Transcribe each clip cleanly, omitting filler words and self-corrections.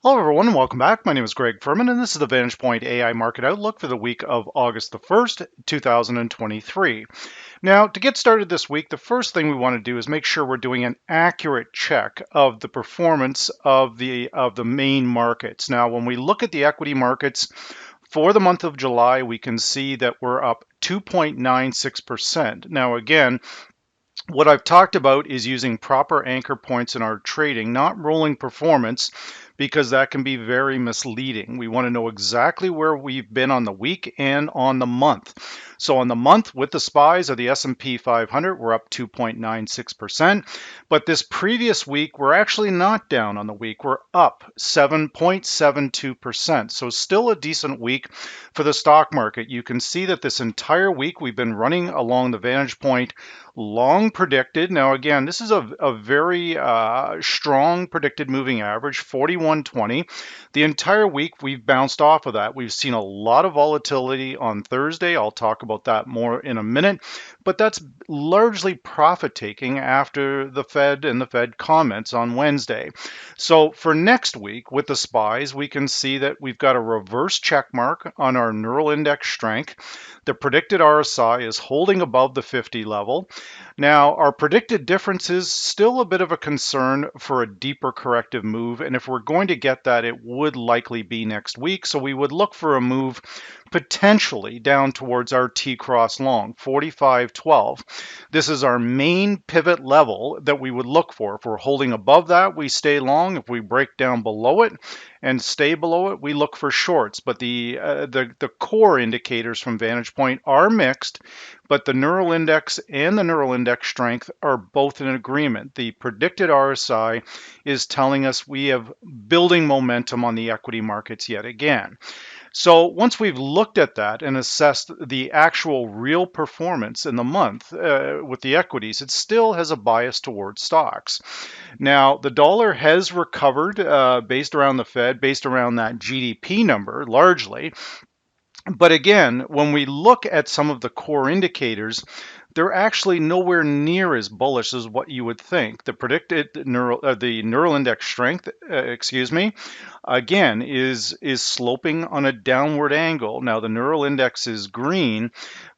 Hello everyone, welcome back. My name is Greg Furman and this is the Vantage Point AI Market Outlook for the week of August the 1st, 2023. Now, to get started this week, the first thing we want to do is make sure we're doing an accurate check of the performance of the main markets. Now, when we look at the equity markets for the month of July, we can see that we're up 2.96%. Now, again, what I've talked about is using proper anchor points in our trading, not rolling performance, because that can be very misleading. We want to know exactly where we've been on the week and on the month. So on the month with the SPYs of the S&P 500, we're up 2.96%. But this previous week, we're actually not down on the week. We're up 7.72%. So still a decent week for the stock market. You can see that this entire week we've been running along the Vantage Point long predicted. Now, again, this is a very strong predicted moving average, 41.20. The entire week we've bounced off of that. We've seen a lot of volatility on Thursday. I'll talk about that more in a minute, but that's largely profit taking after the Fed and the Fed comments on Wednesday. So for next week with the SPYs, we can see that we've got a reverse check mark on our neural index strength. The predicted RSI is holding above the 50 level. Now, our predicted difference is still a bit of a concern for a deeper corrective move, and if we're going to get that, it would likely be next week. So we would look for a move potentially down towards our T-cross long, 45.12. This is our main pivot level that we would look for. If we're holding above that, we stay long. If we break down below it and stay below it, we look for shorts. But the core indicators from Vantage Point are mixed, but the neural index and the neural index strength are both in agreement. The predicted RSI is telling us we have building momentum on the equity markets yet again. So once we've looked at that and assessed the actual real performance in the month with the equities, it still has a bias towards stocks. Now, the dollar has recovered based around the Fed, based around that GDP number largely. But again, when we look at some of the core indicators, they're actually nowhere near as bullish as what you would think. The neural index strength, again, is sloping on a downward angle. Now the neural index is green,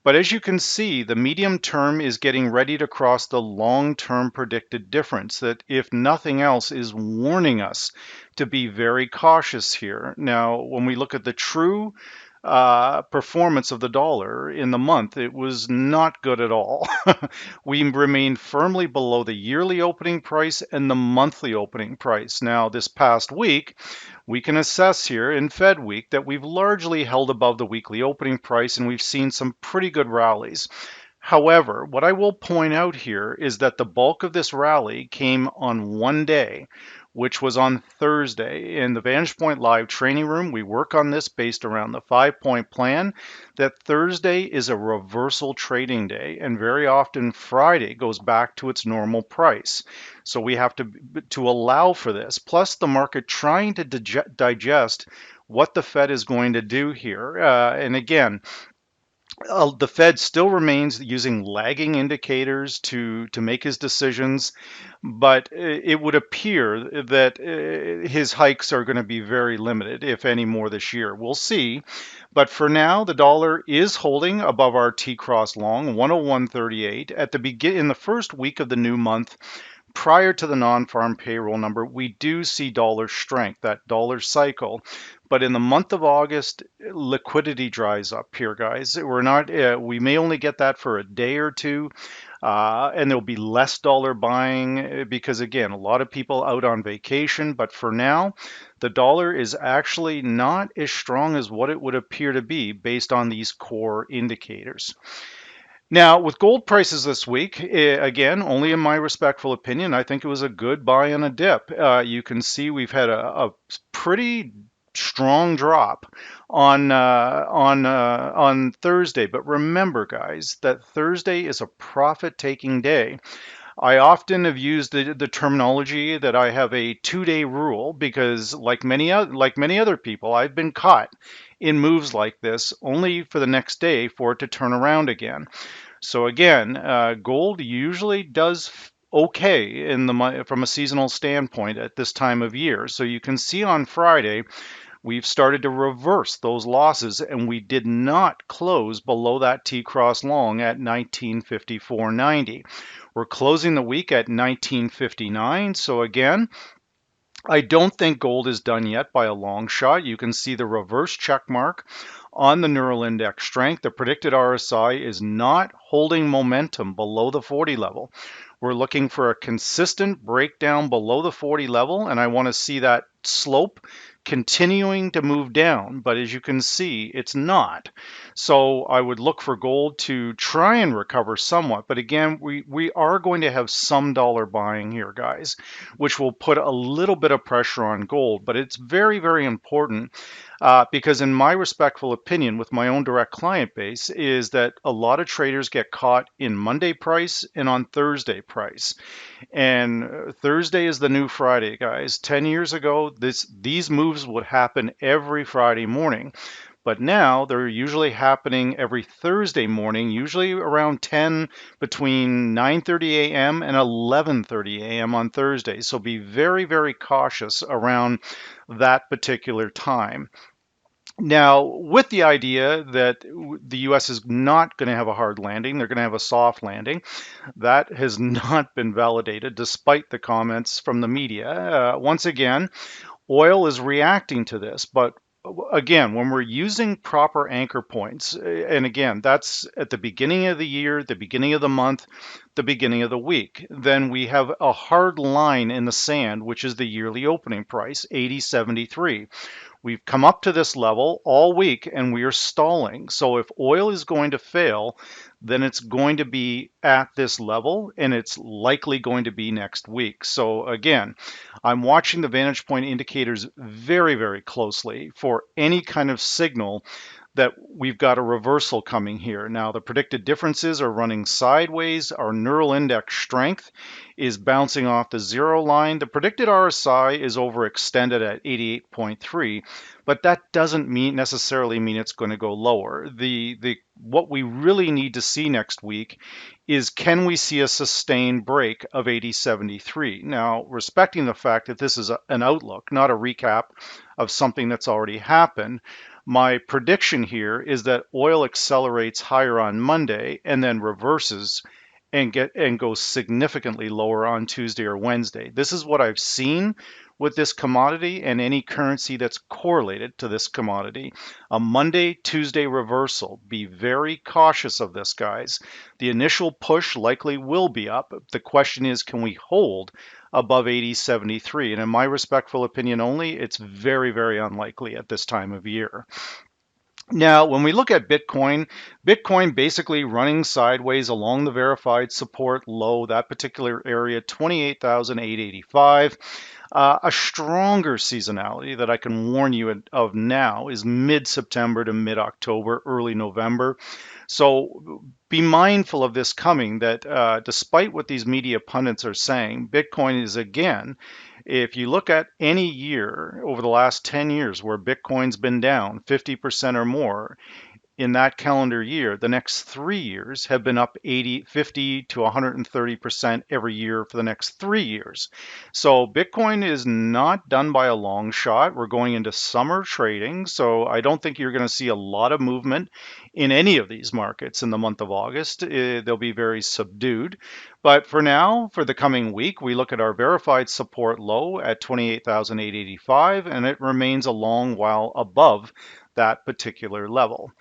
but as you can see, the medium term is getting ready to cross the long-term predicted difference. That, if nothing else, is warning us to be very cautious here. Now, when we look at the true performance of the dollar in the month, it was not good at all. We remained firmly below the yearly opening price and the monthly opening price. Now, this past week, we can assess here in Fed week that we've largely held above the weekly opening price and we've seen some pretty good rallies. However, what I will point out here is that the bulk of this rally came on one day, which was on Thursday. In the Vantage Point Live training room, we work on this based around the 5-point plan, that Thursday is a reversal trading day, and very often Friday goes back to its normal price. So we have to allow for this. Plus the market trying to digest what the Fed is going to do here. And again, the Fed still remains using lagging indicators to make his decisions, but it would appear that his hikes are going to be very limited, if any more this year. We'll see. But for now, the dollar is holding above our T-cross long, 101.38. In the first week of the new month, prior to the non-farm payroll number, we do see dollar strength, that dollar cycle. But in the month of August, liquidity dries up here, guys. We may only get that for a day or two, and there'll be less dollar buying because, again, a lot of people out on vacation. But for now, the dollar is actually not as strong as what it would appear to be based on these core indicators. Now, with gold prices this week, again, only in my respectful opinion, I think it was a good buy on a dip. You can see we've had a pretty strong drop on Thursday. But remember, guys, that Thursday is a profit-taking day. I often have used the terminology that I have a 2-day rule because, like many other people, I've been caught in moves like this only for the next day for it to turn around again. So again, gold usually does okay from a seasonal standpoint at this time of year. So you can see on Friday, we've started to reverse those losses, and we did not close below that T-cross long at 1954.90. We're closing the week at 1959. So again, I don't think gold is done yet by a long shot. You can see the reverse check mark on the neural index strength. The predicted RSI is not holding momentum below the 40 level. We're looking for a consistent breakdown below the 40 level, and I want to see that slope continuing to move down, but as you can see, it's not. So I would look for gold to try and recover somewhat, but again, we are going to have some dollar buying here, guys, which will put a little bit of pressure on gold, but it's very, very important because in my respectful opinion, with my own direct client base, is that a lot of traders get caught in Monday price and on Thursday price. And Thursday is the new Friday, guys. 10 years ago, these moves would happen every Friday morning. But now they're usually happening every Thursday morning, usually around 10, between 9:30 a.m. and 11:30 a.m. on Thursday. So be very, very cautious around that particular time. Now, with the idea that the US is not going to have a hard landing, they're going to have a soft landing. That has not been validated despite the comments from the media. Once again, oil is reacting to this, but again, when we're using proper anchor points, and again, that's at the beginning of the year, the beginning of the month, the beginning of the week, then we have a hard line in the sand, which is the yearly opening price, 80.73. We've come up to this level all week and we are stalling. So if oil is going to fail, then it's going to be at this level and it's likely going to be next week. So again, I'm watching the Vantage Point indicators very, very closely for any kind of signal that we've got a reversal coming here. Now, the predicted differences are running sideways. Our neural index strength is bouncing off the zero line. The predicted RSI is overextended at 88.3, but that doesn't necessarily mean it's going to go lower. What we really need to see next week is, can we see a sustained break of 80.73? Now, respecting the fact that this is an outlook, not a recap of something that's already happened, my prediction here is that oil accelerates higher on Monday and then reverses and goes significantly lower on Tuesday or Wednesday. This is what I've seen with this commodity and any currency that's correlated to this commodity. A Monday, Tuesday reversal. Be very cautious of this, guys. The initial push likely will be up. The question is, can we hold above 80.73? And in my respectful opinion only, it's very, very unlikely at this time of year. Now, when we look at Bitcoin, Bitcoin basically running sideways along the verified support low, that particular area, 28,885. A stronger seasonality that I can warn you of now is mid-September to mid-October, early November. So be mindful of this coming, that despite what these media pundits are saying, Bitcoin is again, if you look at any year over the last 10 years where Bitcoin's been down 50% or more, in that calendar year, the next 3 years have been up 80, 50 to 130% every year for the next 3 years. So Bitcoin is not done by a long shot. We're going into summer trading, so I don't think you're going to see a lot of movement in any of these markets in the month of August. They'll be very subdued. But for now, for the coming week, we look at our verified support low at 28,885, and it remains a long while above that particular level.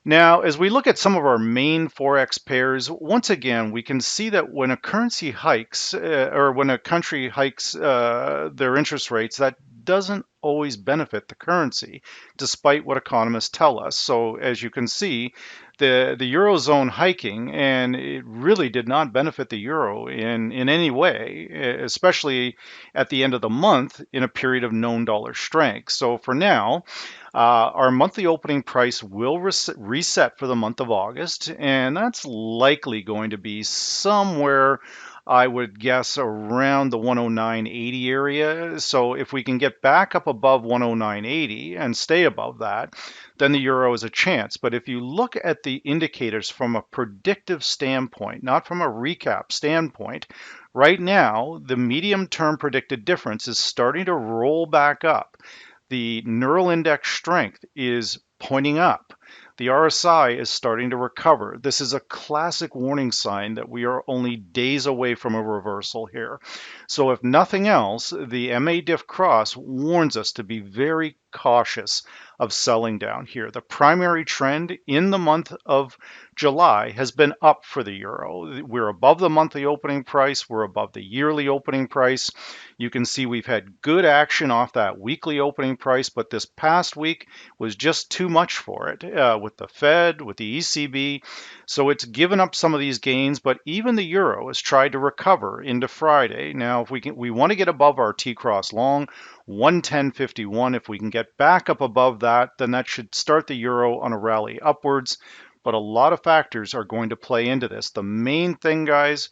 Now, as we look at some of our main Forex pairs, once again, we can see that when a currency hikes or when a country hikes their interest rates, that doesn't always benefit the currency, despite what economists tell us. So as you can see, the Eurozone hiking, and it really did not benefit the euro in any way, especially at the end of the month in a period of known dollar strength. So for now, our monthly opening price will reset for the month of August, and that's likely going to be somewhere I would guess around the 109.80 area. So if we can get back up above 109.80 and stay above that, then the euro is a chance. But if you look at the indicators from a predictive standpoint, not from a recap standpoint, right now the medium term predicted difference is starting to roll back up. The neural index strength is pointing up. The RSI is starting to recover. This is a classic warning sign that we are only days away from a reversal here. So if nothing else, the MA diff cross warns us to be very cautious of selling down here. The primary trend in the month of July has been up for the euro. We're above the monthly opening price. We're above the yearly opening price. You can see we've had good action off that weekly opening price, but this past week was just too much for it with the Fed, with the ECB. So it's given up some of these gains, but even the euro has tried to recover into Friday. Now, if we want to get above our T-cross long, 110.51, if we can get back up above that, then that should start the euro on a rally upwards. But a lot of factors are going to play into this. The main thing, guys,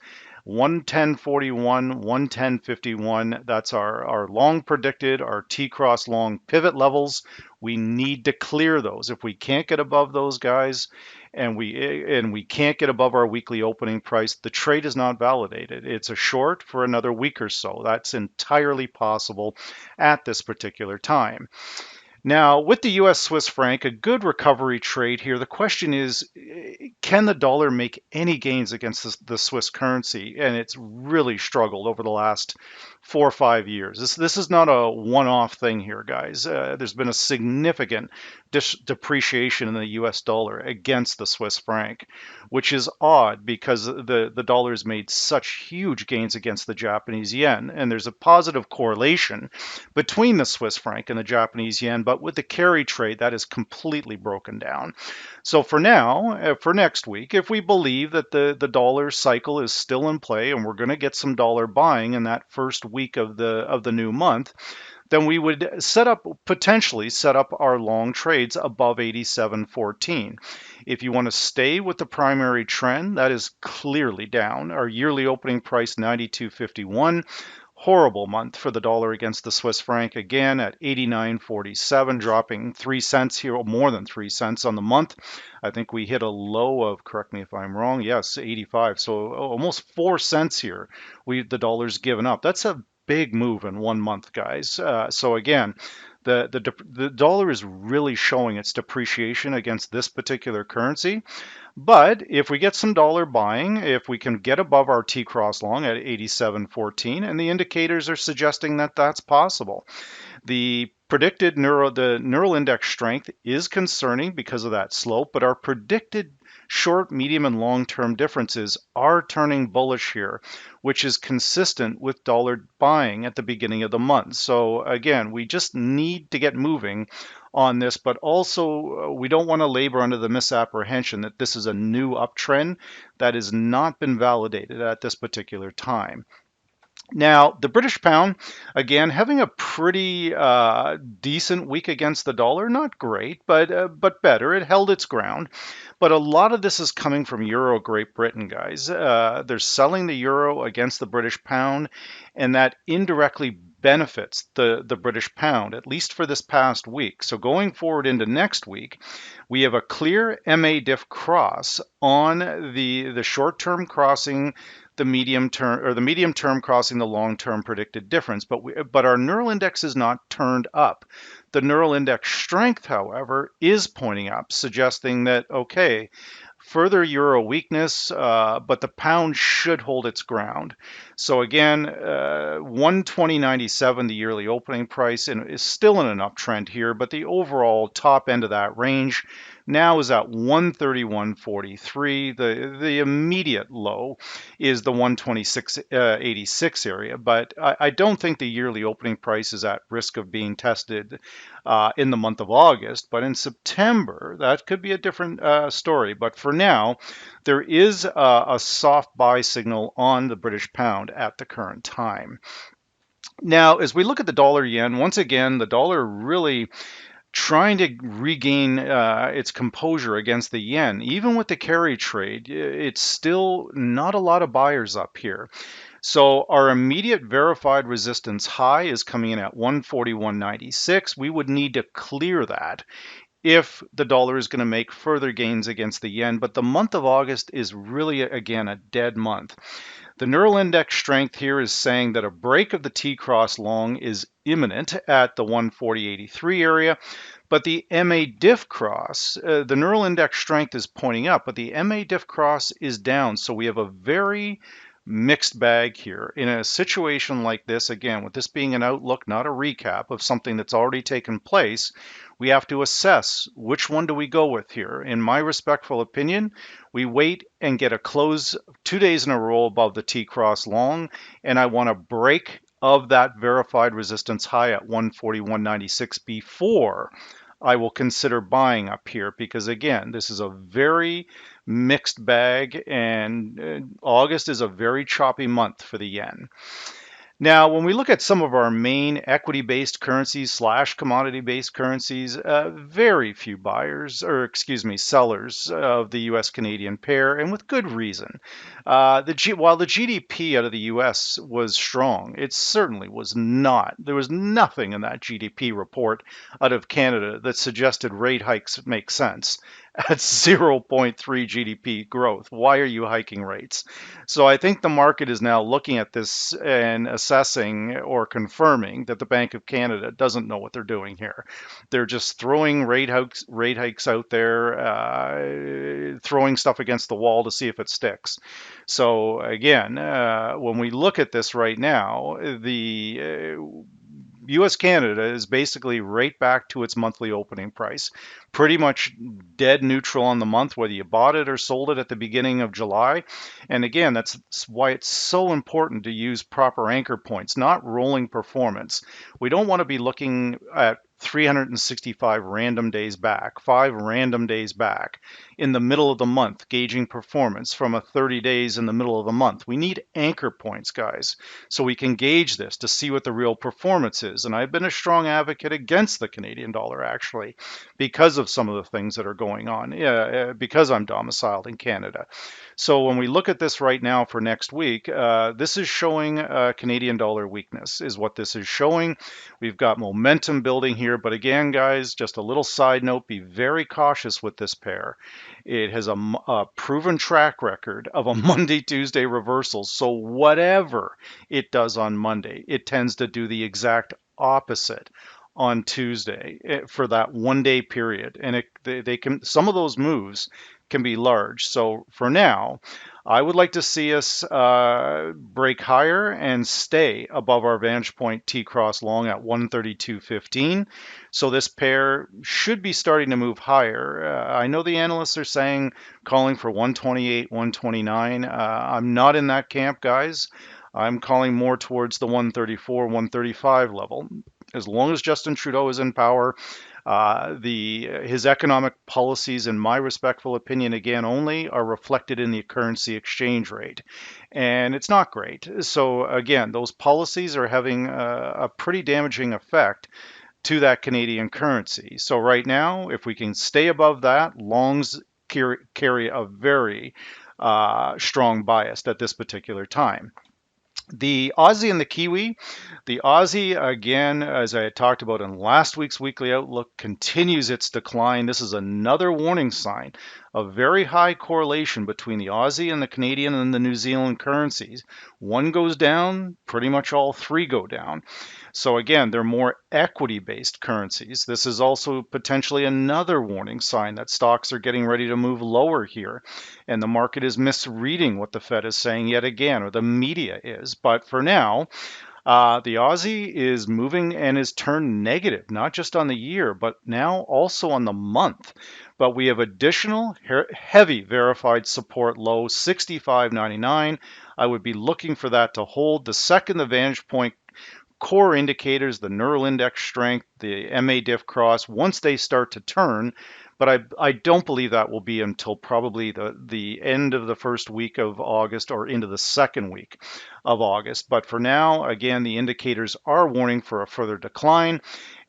110.41, 110.51, that's our long predicted, our T-cross long pivot levels. We need to clear those. If we can't get above those, guys, and we can't get above our weekly opening price, the trade is not validated. It's a short for another week or so. That's entirely possible at this particular time. Now, with the US Swiss franc, a good recovery trade here. The question is, can the dollar make any gains against the Swiss currency? And it's really struggled over the last 4 or 5 years. This is not a one-off thing here, guys. There's been a significant depreciation in the US dollar against the Swiss franc, which is odd because the dollar's made such huge gains against the Japanese yen. And there's a positive correlation between the Swiss franc and the Japanese yen, but with the carry trade, that is completely broken down. So for now, for next week, if we believe that the dollar cycle is still in play and we're going to get some dollar buying in that first week of the new month, then we would potentially set up our long trades above 87.14. If you want to stay with the primary trend, that is clearly down. Our yearly opening price 92.51. Horrible month for the dollar against the Swiss franc, again at 89.47, dropping 3 cents here, or more than 3 cents on the month. I think we hit a low of, correct me if I'm wrong, yes, 85. So almost 4 cents here. The dollar's given up. That's a big move in 1 month, guys. So again, the dollar is really showing its depreciation against this particular currency. But if we get some dollar buying, if we can get above our T-cross long at 87.14, and the indicators are suggesting that that's possible. The neural index strength is concerning because of that slope, but our predicted short, medium, and long-term differences are turning bullish here, which is consistent with dollar buying at the beginning of the month. So again, we just need to get moving on this, but also we don't want to labor under the misapprehension that this is a new uptrend that has not been validated at this particular time. Now, the British pound, again, having a pretty decent week against the dollar. Not great, but better. It held its ground. But a lot of this is coming from Euro Great Britain, guys. They're selling the euro against the British pound, and that indirectly benefits the British pound, at least for this past week. So going forward into next week, we have a clear MA diff cross on the short term crossing the medium term, or the medium term crossing the long term predicted difference, but our neural index is not turned up. The neural index strength, however, is pointing up, suggesting that okay, further euro weakness, but the pound should hold its ground. So again, 120.97, the yearly opening price, and is still in an uptrend here, but the overall top end of that range now is at 131.43. The immediate low is the 126.86 area, but I don't think the yearly opening price is at risk of being tested in the month of August. But in September, that could be a different story. But for now, there is a soft buy signal on the British pound at the current time. Now, as we look at the dollar yen, once again, the dollar really trying to regain its composure against the yen. Even with the carry trade, it's still not a lot of buyers up here. So our immediate verified resistance high is coming in at 141.96. We would need to clear that if the dollar is going to make further gains against the yen. But the month of August is really, again, a dead month. The neural index strength here is saying that a break of the T-cross long is imminent at the 140.83 area, but the MA diff cross, the neural index strength is pointing up, but the MA diff cross is down. So we have a very mixed bag here. In a situation like this, again, with this being an outlook, not a recap of something that's already taken place, we have to assess which one do we go with here. In my respectful opinion, we wait and get a close 2 days in a row above the T-cross long, and I want a break of that verified resistance high at 141.96 before I will consider buying up here, because again, this is a very mixed bag, and August is a very choppy month for the yen. Now, when we look at some of our main equity-based currencies slash commodity-based currencies, very few buyers, or excuse me, sellers of the U.S.-Canadian pair, and with good reason. While the GDP out of the U.S. was strong, it certainly was not. There was nothing in that GDP report out of Canada that suggested rate hikes make sense. At 0.3 GDP growth, why are you hiking rates? So I think the market is now looking at this and assessing or confirming that the Bank of Canada doesn't know what they're doing here. They're just throwing rate hikes out there, throwing stuff against the wall to see if it sticks. So again, when we look at this right now, the US Canada is basically right back to its monthly opening price. Pretty much dead neutral on the month, whether you bought it or sold it at the beginning of July. And again, that's why it's so important to use proper anchor points, not rolling performance. We don't want to be looking at 365 random days back, 5 random days back in the middle of the month, gauging performance from a 30 days in the middle of the month. We need anchor points, guys, so we can gauge this to see what the real performance is. And I've been a strong advocate against the Canadian dollar, actually, because of some of the things that are going on, because I'm domiciled in Canada. So when we look at this right now for next week, this is showing Canadian dollar weakness, is what this is showing. We've got momentum building here, but again, guys, just a little side note, be very cautious with this pair. It has a proven track record of a Monday, Tuesday reversal. So whatever it does on Monday, it tends to do the exact opposite on Tuesday for that 1 day period. And they can, some of those moves can be large. So for now, I would like to see us break higher and stay above our Vantage Point T-cross long at 132.15. So this pair should be starting to move higher. I know the analysts are saying calling for 128, 129. I'm not in that camp, guys. I'm calling more towards the 134, 135 level. As long as Justin Trudeau is in power, his economic policies, in my respectful opinion, again, only are reflected in the currency exchange rate, and it's not great. So again, those policies are having a pretty damaging effect to that Canadian currency. So right now, if we can stay above that, longs carry a very strong bias at this particular time. The Aussie and the Kiwi. The Aussie, again, as I had talked about in last week's weekly outlook, continues its decline. This is another warning sign of very high correlation between the Aussie and the Canadian and the New Zealand currencies. One goes down, pretty much all three go down. So again, they're more equity-based currencies. This is also potentially another warning sign that stocks are getting ready to move lower here, and the market is misreading what the Fed is saying yet again, or the media is. But for now, the Aussie is moving and is turned negative, not just on the year, but now also on the month. But we have additional heavy verified support low, 65.99. I would be looking for that to hold. The second the Vantage Point core indicators, the neural index strength, the MA diff cross, once they start to turn, but I don't believe that will be until probably the end of the first week of August or into the second week of August. But for now, again, the indicators are warning for a further decline,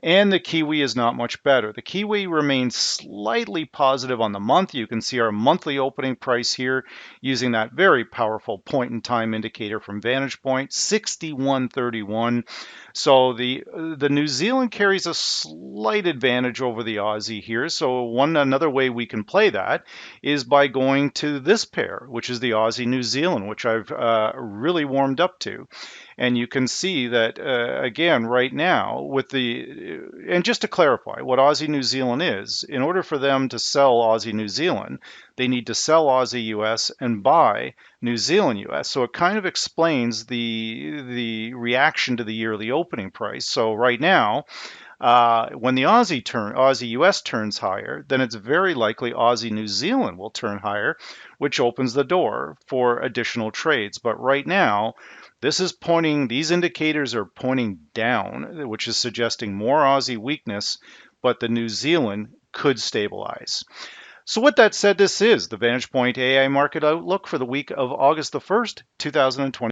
and the Kiwi is not much better. The Kiwi remains slightly positive on the month. You can see our monthly opening price here using that very powerful point in time indicator from VantagePoint, 61.31. So the New Zealand carries a slight advantage over the Aussie here. So another way we can play that is by going to this pair, which is the Aussie New Zealand, which I've really warmed up to. And you can see that, again, right now, and just to clarify what Aussie New Zealand is, in order for them to sell Aussie New Zealand, they need to sell Aussie US and buy New Zealand US. So it kind of explains the reaction to the yearly opening price. So right now, when the Aussie US turns higher, then it's very likely Aussie New Zealand will turn higher, which opens the door for additional trades. But right now, these indicators are pointing down, which is suggesting more Aussie weakness, but the New Zealand could stabilize. So with that said, this is the Vantage Point AI Market Outlook for the week of August the 1st, 2020.